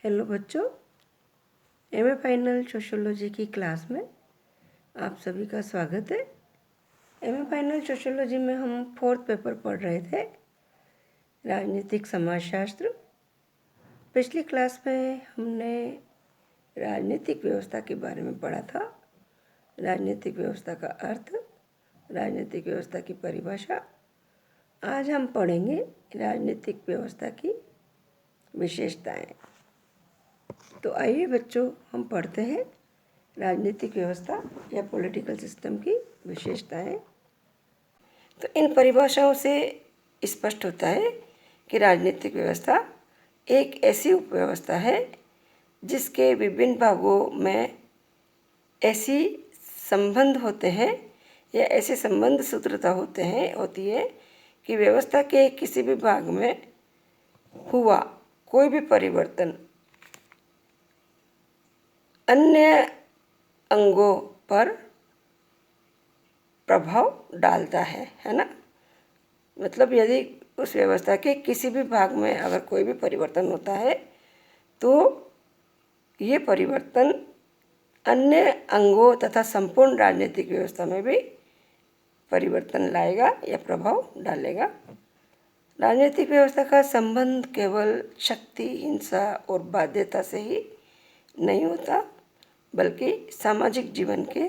Hello बच्चों, MA final sociology की class में आप सभी का स्वागत है। एमए फाइनल सोशियोलॉजी में हम 4th पेपर पढ़ रहे थे, राजनीतिक समाजशास्त्र। पिछली क्लास में हमने राजनीतिक व्यवस्था के बारे में पढ़ा था। राजनीतिक व्यवस्था का अर्थ, राजनीतिक व्यवस्था की परिभाषा। आज हम पढ़ेंगे राजनीतिक व्यवस्था की विशेषताएं। तो आइए बच्चों, हम पढ़ते हैं राजनीतिक व्यवस्था या पॉलिटिकल सिस्टम की विशेषताएं। तो इन परिभाषाओं से स्पष्ट होता है कि राजनीतिक व्यवस्था एक ऐसी उपव्यवस्था है जिसके विभिन्न भागों में ऐसी संबंध होते हैं या ऐसे संबंध सूत्रता होती है कि व्यवस्था के किसी भी भाग में हुआ कोई भी परिवर्तन अन्य अंगों पर प्रभाव डालता है ना। मतलब यदि उस व्यवस्था के किसी भी भाग में अगर कोई भी परिवर्तन होता है तो ये परिवर्तन अन्य अंगों तथा संपूर्ण राजनीतिक व्यवस्था में भी परिवर्तन लाएगा या प्रभाव डालेगा। राजनीतिक व्यवस्था का संबंध केवल शक्ति, हिंसा और बाध्यता से ही नहीं होता, बल्कि सामाजिक जीवन के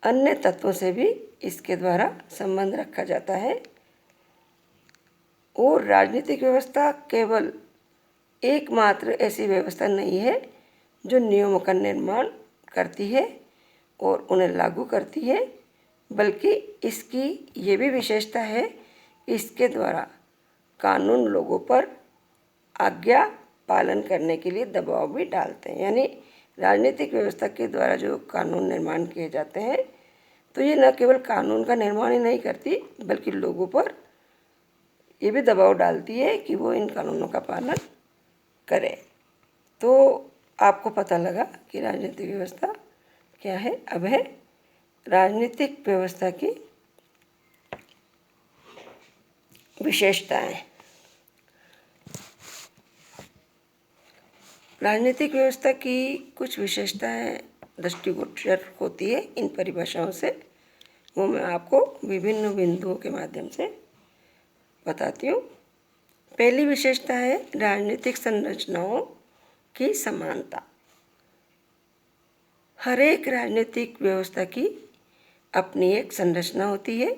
अन्य तत्वों से भी इसके द्वारा संबंध रखा जाता है। और राजनीतिक व्यवस्था केवल एकमात्र ऐसी व्यवस्था नहीं है जो नियमों का निर्माण करती है और उन्हें लागू करती है, बल्कि इसकी ये भी विशेषता है कि इसके द्वारा कानून लोगों पर आज्ञा पालन करने के लिए दबाव भी डालते हैं। यानी राजनीतिक व्यवस्था के द्वारा जो कानून निर्माण किए जाते हैं तो ये न केवल कानून का निर्माण ही नहीं करती, बल्कि लोगों पर ये भी दबाव डालती है कि वो इन कानूनों का पालन करें। तो आपको पता लगा कि राजनीतिक व्यवस्था क्या है। अब है राजनीतिक व्यवस्था की विशेषताएं। राजनीतिक व्यवस्था की कुछ विशेषताएं दृष्टिगोचर होती है इन परिभाषाओं से, वो मैं आपको विभिन्न बिंदुओं के माध्यम से बताती हूँ। पहली विशेषता है राजनीतिक संरचनाओं की समानता। हर एक राजनीतिक व्यवस्था की अपनी एक संरचना होती है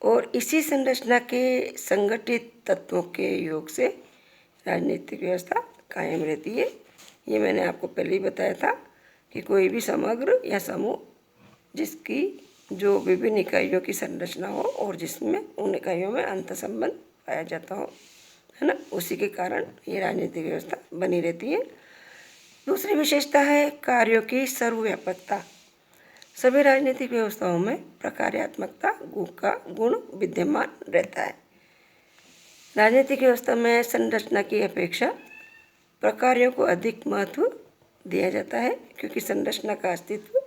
और इसी संरचना के संगठित तत्वों के योग से राजनीतिक व्यवस्था कायम रहती है। ये मैंने आपको पहले ही बताया था कि कोई भी समग्र या समूह जिसकी जो विभिन्न इकाइयों की संरचना हो और जिसमें उन इकाइयों में अंतर्संबंध पाया जाता हो, है ना, उसी के कारण ये राजनीतिक व्यवस्था बनी रहती है। दूसरी विशेषता है कार्यों की सर्वव्यापकता। सभी राजनीतिक व्यवस्थाओं में प्रकार्यात्मकता का गुण विद्यमान रहता है। राजनीतिक व्यवस्था में संरचना की अपेक्षा प्रकार्यों को अधिक महत्व दिया जाता है, क्योंकि संरचना का अस्तित्व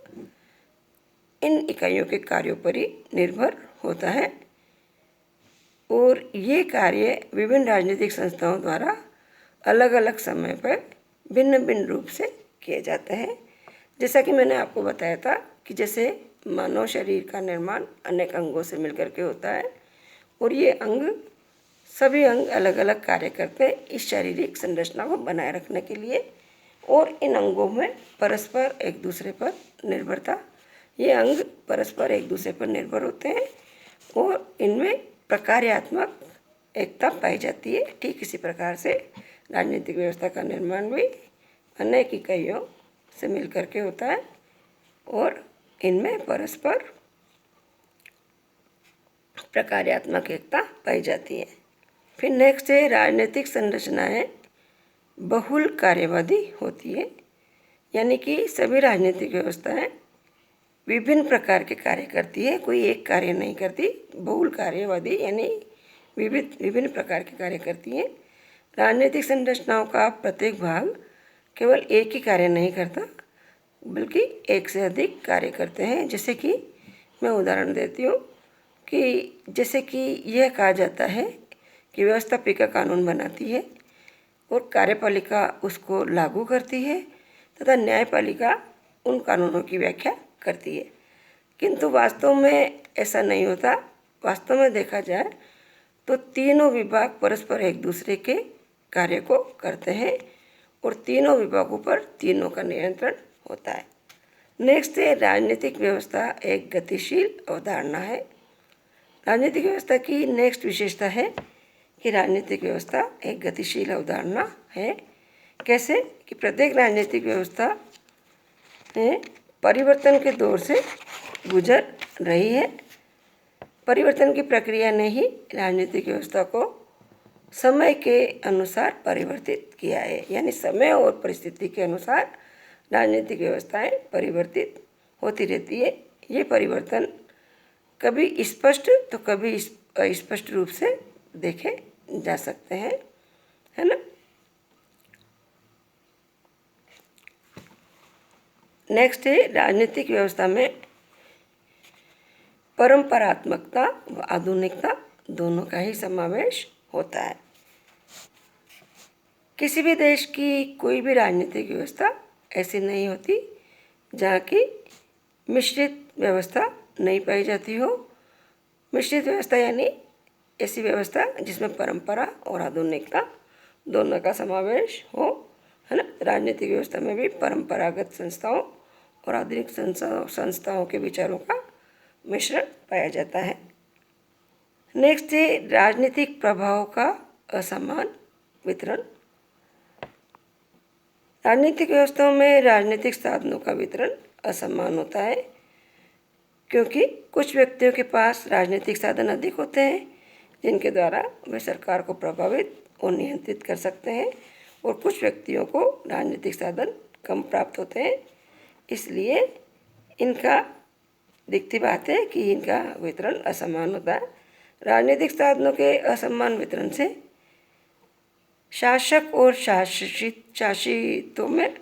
इन इकाइयों के कार्यों पर ही निर्भर होता है और ये कार्य विभिन्न राजनीतिक संस्थाओं द्वारा अलग अलग समय पर भिन्न भिन्न रूप से किए जाते हैं। जैसा कि मैंने आपको बताया था कि जैसे मानव शरीर का निर्माण अनेक अंगों से मिलकर के होता है और ये सभी अंग अलग अलग कार्य करते हैं इस शारीरिक संरचना को बनाए रखने के लिए, और इन अंगों में परस्पर एक दूसरे पर निर्भरता, ये अंग परस्पर एक दूसरे पर निर्भर होते हैं और इनमें प्रकार्यात्मक एकता पाई जाती है। ठीक इसी प्रकार से राजनीतिक व्यवस्था का निर्माण भी अनेक इकाइयों से मिलकर के होता है और इनमें परस्पर प्रकार्यात्मक एकता पाई जाती है। फिर नेक्स्ट है राजनीतिक संरचनाएं बहुल कार्यवादी होती है। यानी कि सभी राजनीतिक व्यवस्थाएं विभिन्न प्रकार के कार्य करती है, कोई एक कार्य नहीं करती। बहुल कार्यवादी यानी विभिन्न प्रकार के कार्य करती हैं। राजनीतिक संरचनाओं का प्रत्येक भाग केवल एक ही कार्य नहीं करता, बल्कि एक से अधिक कार्य करते हैं। जैसे कि मैं उदाहरण देती हूँ कि जैसे कि यह कहा जाता है कि व्यवस्थापिका कानून बनाती है, और कार्यपालिका उसको लागू करती है तथा न्यायपालिका उन कानूनों की व्याख्या करती है। किंतु वास्तव में ऐसा नहीं होता। वास्तव में देखा जाए तो तीनों विभाग परस्पर एक दूसरे के कार्य को करते हैं और तीनों विभागों पर तीनों का नियंत्रण होता है। नेक्स्ट है, राजनीतिक व्यवस्था एक गतिशील अवधारणा है। राजनीतिक व्यवस्था की नेक्स्ट विशेषता है कि राजनीतिक व्यवस्था एक गतिशील अवधारणा है। कैसे कि प्रत्येक राजनीतिक व्यवस्था परिवर्तन के दौर से गुजर रही है। परिवर्तन की प्रक्रिया ने ही राजनीतिक व्यवस्था को समय के अनुसार परिवर्तित किया है। यानी समय और परिस्थिति के अनुसार राजनीतिक व्यवस्थाएं परिवर्तित होती रहती है। ये परिवर्तन कभी स्पष्ट तो कभी अस्पष्ट रूप से देखे जा सकते हैं, है ना। नेक्स्ट है, राजनीतिक व्यवस्था में परंपरात्मकता व आधुनिकता दोनों का ही समावेश होता है। किसी भी देश की कोई भी राजनीतिक व्यवस्था ऐसी नहीं होती जहाँ की मिश्रित व्यवस्था नहीं पाई जाती हो। मिश्रित व्यवस्था यानी ऐसी व्यवस्था जिसमें परंपरा और आधुनिकता दोनों का समावेश हो, है ना। राजनीतिक व्यवस्था में भी परंपरागत संस्थाओं और आधुनिक संस्थाओं के विचारों का मिश्रण पाया जाता है। नेक्स्ट है, राजनीतिक प्रभाव का असमान वितरण। राजनीतिक व्यवस्थाओं में राजनीतिक साधनों का वितरण असमान होता है, क्योंकि कुछ व्यक्तियों के पास राजनीतिक साधन अधिक होते हैं जिनके द्वारा वे सरकार को प्रभावित और नियंत्रित कर सकते हैं, और कुछ व्यक्तियों को राजनीतिक साधन कम प्राप्त होते हैं। इसलिए इनका दिखती बात है कि इनका वितरण असमान होता है। राजनीतिक साधनों के असमान वितरण से शासक और शासितों में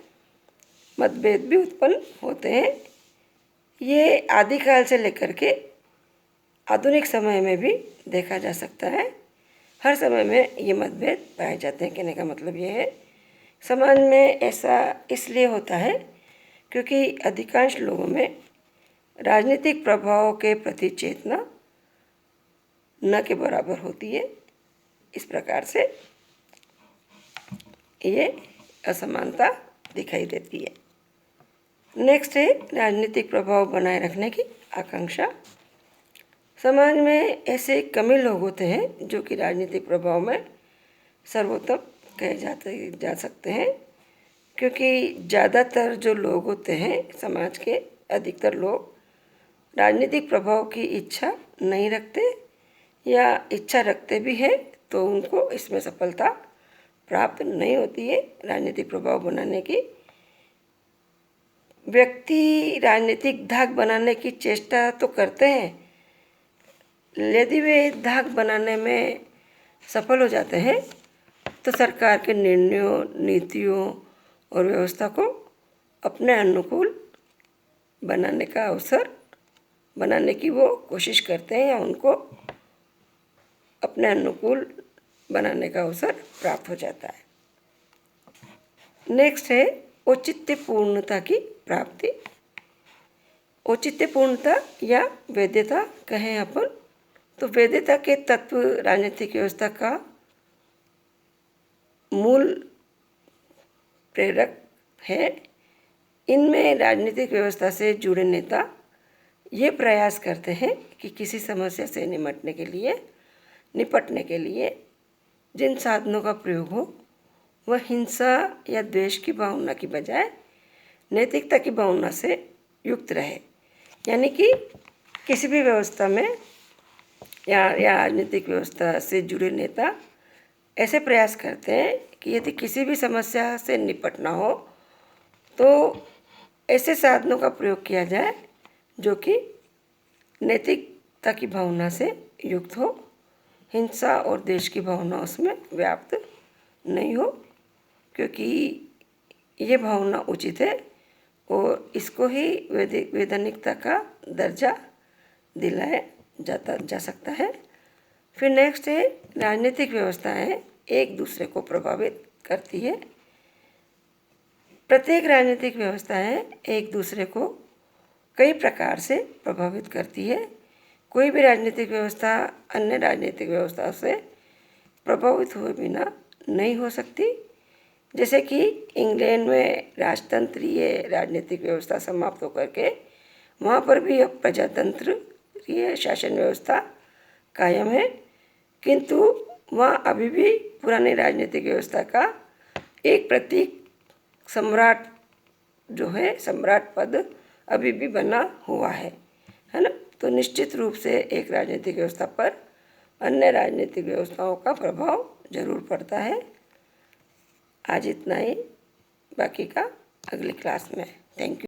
मतभेद भी उत्पन्न होते हैं। ये आदिकाल से लेकर के आधुनिक समय में भी देखा जा सकता है। हर समय में ये मतभेद पाए जाते हैं। कहने का मतलब ये है, समाज में ऐसा इसलिए होता है क्योंकि अधिकांश लोगों में राजनीतिक प्रभाव के प्रति चेतना न के बराबर होती है। इस प्रकार से ये असमानता दिखाई देती है। नेक्स्ट है, राजनीतिक प्रभाव बनाए रखने की आकांक्षा। समाज में ऐसे कमी लोग होते हैं जो कि राजनीतिक प्रभाव में सर्वोत्तम कहे जा सकते हैं, क्योंकि ज़्यादातर जो लोग होते हैं, समाज के अधिकतर लोग राजनीतिक प्रभाव की इच्छा नहीं रखते, या इच्छा रखते भी हैं तो उनको इसमें सफलता प्राप्त नहीं होती है राजनीतिक प्रभाव बनाने की। व्यक्ति राजनीतिक धाक बनाने की चेष्टा तो करते हैं, यदि वे धाक बनाने में सफल हो जाते हैं तो सरकार के निर्णयों, नीतियों और व्यवस्था को अपने अनुकूल बनाने की वो कोशिश करते हैं, या उनको अपने अनुकूल बनाने का अवसर प्राप्त हो जाता है। नेक्स्ट है, औचित्यपूर्णता की प्राप्ति। औचित्यपूर्णता या वैधता कहें अपन तो वैधता के तत्व राजनीतिक व्यवस्था का मूल प्रेरक है। इनमें राजनीतिक व्यवस्था से जुड़े नेता ये प्रयास करते हैं कि किसी समस्या से निपटने के लिए जिन साधनों का प्रयोग हो वह हिंसा या द्वेष की भावना की बजाय नैतिकता की भावना से युक्त रहे। यानी कि किसी भी व्यवस्था में या राजनीतिक व्यवस्था से जुड़े नेता ऐसे प्रयास करते हैं कि यदि किसी भी समस्या से निपटना हो तो ऐसे साधनों का प्रयोग किया जाए जो कि नैतिकता की भावना से युक्त हो, हिंसा और देश की भावना उसमें व्याप्त नहीं हो, क्योंकि ये भावना उचित है और इसको ही वैधानिकता का दर्जा दिलाया जा सकता है। फिर नेक्स्ट है, राजनीतिक व्यवस्थाएं एक दूसरे को प्रभावित करती है। प्रत्येक राजनीतिक व्यवस्थाएं एक दूसरे को कई प्रकार से प्रभावित करती है। कोई भी राजनीतिक व्यवस्था अन्य राजनीतिक व्यवस्था से प्रभावित हुए बिना नहीं हो सकती। जैसे कि इंग्लैंड में राजतंत्रीय राजनीतिक व्यवस्था समाप्त होकर के वहाँ पर भी अब प्रजातंत्रीय शासन व्यवस्था कायम है, किंतु वहाँ अभी भी पुरानी राजनीतिक व्यवस्था का एक प्रतीक सम्राट जो है, सम्राट पद अभी भी बना हुआ है ना। तो निश्चित रूप से एक राजनीतिक व्यवस्था पर अन्य राजनीतिक व्यवस्थाओं का प्रभाव जरूर पड़ता है। आज इतना ही, बाकी का अगली क्लास में। Thank you.